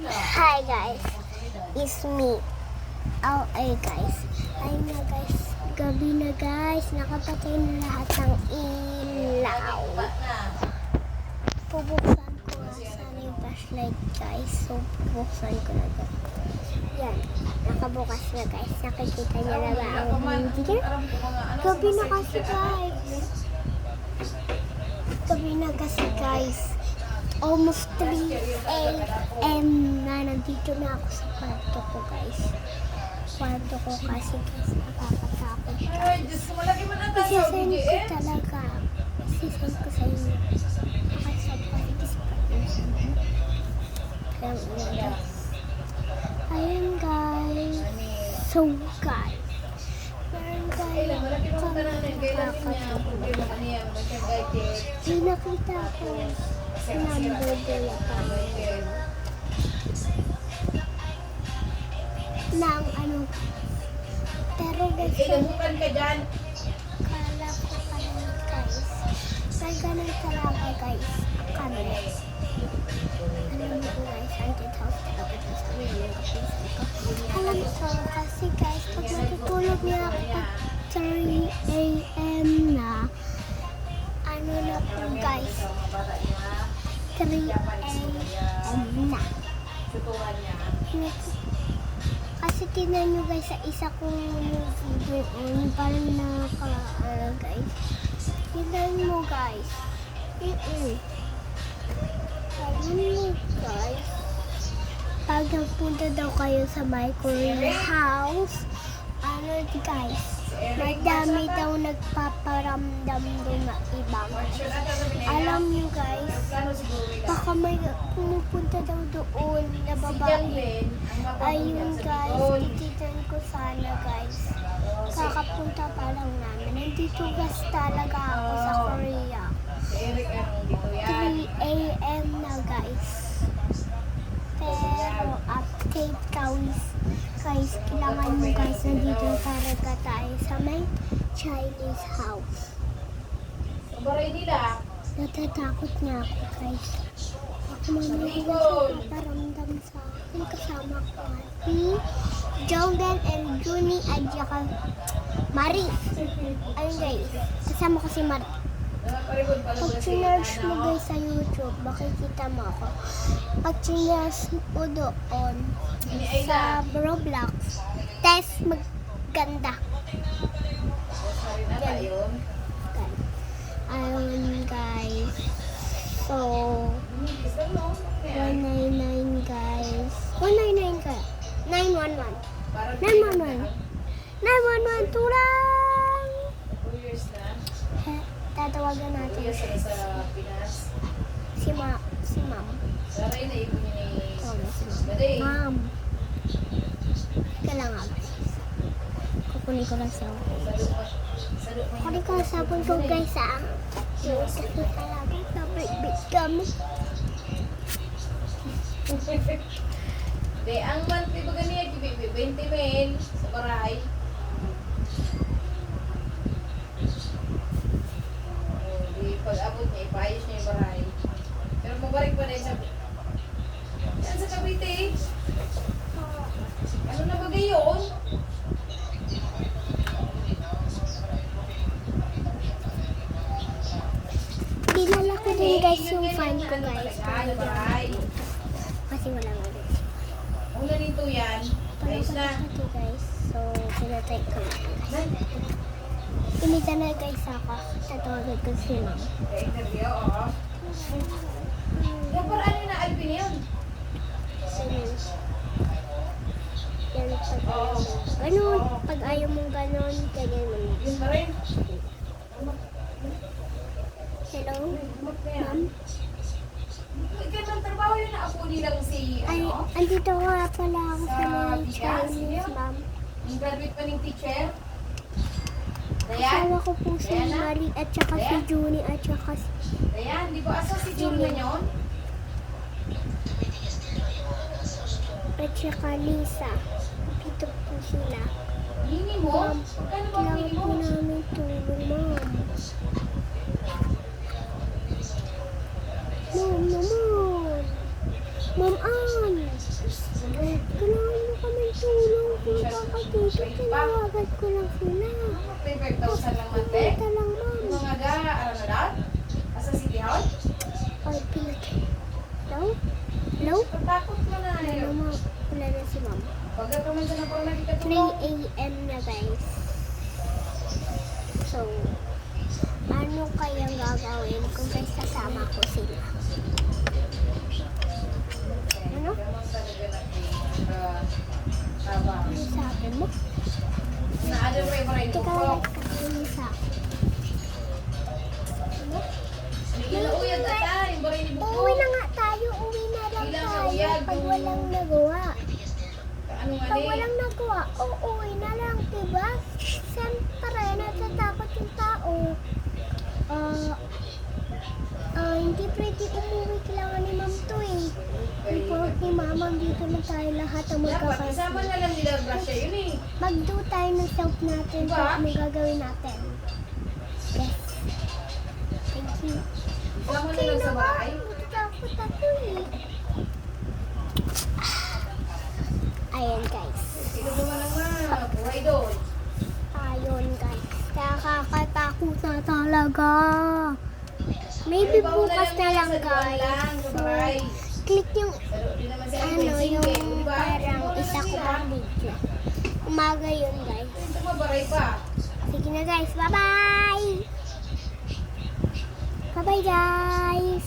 Hi guys, it's me. Ay guys, ayun na guys, gabi na guys, nakapatay na lahat ng ilaw. Pubuksan ko nga sana yung flashlight guys, so pubuksan ko na guys. Yan, nakabukas na guys, nakikita niya na ba ang video? Gabi na kasi guys. Gabi na kasi guys. Almost 3 a.m. na nandito na ako sa kwarto ko guys. Kwarto ko kasi guys nakakatakot guys. Isisend ko talaga. Isisend ko sa inyo. Nakasab ko guys. Ayan guys. So guys. Ayan guys. Nakita ko. Number dala ng ano. Pero guys, ilamukan ka dyan. Kala ko kami guys. May ganun talaga guys. Kami. Alam mo ko guys, haunted house talaga sa amin yung kapisan ko. Alam ko kasi guys, pag natutulog niya ako pag 3 a.m. na, ano na po guys, 3 a.m. na. Kasi tingnan nyo guys sa isa kong movie doon, parang guys. Tingnan mo guys. Tingnan mo guys. Pag nagpunta daw kayo sa my Korean house, ano guys, madami daw nagpaparamdam doon na ibang. Alam nyo guys, baka may pumupunta daw doon na babae. Ayun guys, tititan ko sana guys. Kakapunta pa lang namin. Nandito guys talaga ako sa Korea. 3 a.m. na guys. Pero update guys, kailangan mo guys nandito talaga tayo sa may Chinese house. Natatakot niya ako guys. Ako mamaya paramdam sa akin kasama ko si Jordan and Juni at saka Marie. Ayun guys, kasama ko si Marie. Pag sinerge mo guys sa YouTube, makikita mo ako. Pag sinerge mo doon sa Roblox, test maganda. Yan. Ayun guys. So, 199 guys. 199 ka. 911. 911. 911 turang! 2 years na. Tatawagan natin Sa Pinas. si ma'am. Saray na ibon niya ni... Si ma'am. Kailangan guys. Kukunin ko lang siya. Kukunin ko lang sabon ko guys ah. Kasi talaga nabit kami. De, ang monthly ba ganyan? 20 men sa baray. Pag-abot niya, ipayos niya yung baray. Pero mabalik pa rin sa... Yan sa Cavite. Ano na bagay yun? Dinala ko din guys yung fan ko guys. Ano baray? Kasi wala nga guys. Una nito yan. Ayos na. Ito guys. So, pinatry ko na guys. Inita na guys ako. Tatawagin ko si ma'am. Interview, oo. Yung paraan yun na Alvin yun. Yan pag ganun. Pag ayaw mong ganun, ganyan mo. Yun pa rin. Hello? Ma'am? Ikaw ng trabaho yun na ako nilang si, Ay, ano? andito nga pala ako sa Sa mga Bigas? Chinese, ma'am. Yung graduate pa ng teacher? Dayan? Asawa ko po si Dayan na? Marie at saka si Juni at saka si... Dayan, di ba asa si Jordan yun? At saka Lisa. Dito po sila. Hini mo? Ma'am, Magkano ba ang hini kailangan mo? po namin tulong, ma'am. Ma'am naman. Ma'am Ann. 3,000 lang mante. Ito lang, ma'am. Yung mga ga, ano na daw? Asa City Hall? Ay, pilit. No? No? Patakot mo na. Wala na, ma'am. Wala na si ma'am. Pagka ka man sa na parang 3 nakikatulog. a.m. na, guys. So, ano kayang gagawin kung guys kasama ko sila? Ano? Gamang talaga na Ano sabi mo? Naadal mo yung maray Teka ko. lang, ano sa Ano? Uyag ka ta, yung baray ni Buko. Uuwi na nga tayo. Uwi na lang Ilang tayo. uyag? Pag walang nagawa. Ano nga Pag ni? walang nagawa, uuwi na lang, diba? Siyempre, natatakot yung tao. Hindi pwede umuwi. Kailangan ni ma'am to eh. Report ni mama, dito na tayo lahat ang Dapat, isama magkakasama. na lang nila Gracia yun eh. Mag-do tayo ng self natin Diba? kung ano gagawin natin. Yes. Thank you. Isama na lang sa bahay. Natatakot ako eh. Ayan guys. Ito naman ang mga buhay doon. Ayun guys. Nakakatakot na talaga. Maybe Ano, bukas na lang sa duwan guys. lang, sa So, bahay. click yung Pero di naman siya ano yung diba? parang isa ko pang video. Umaga yun guys. Ito mabaray pa. Sige na guys. Bye bye. Bye bye guys.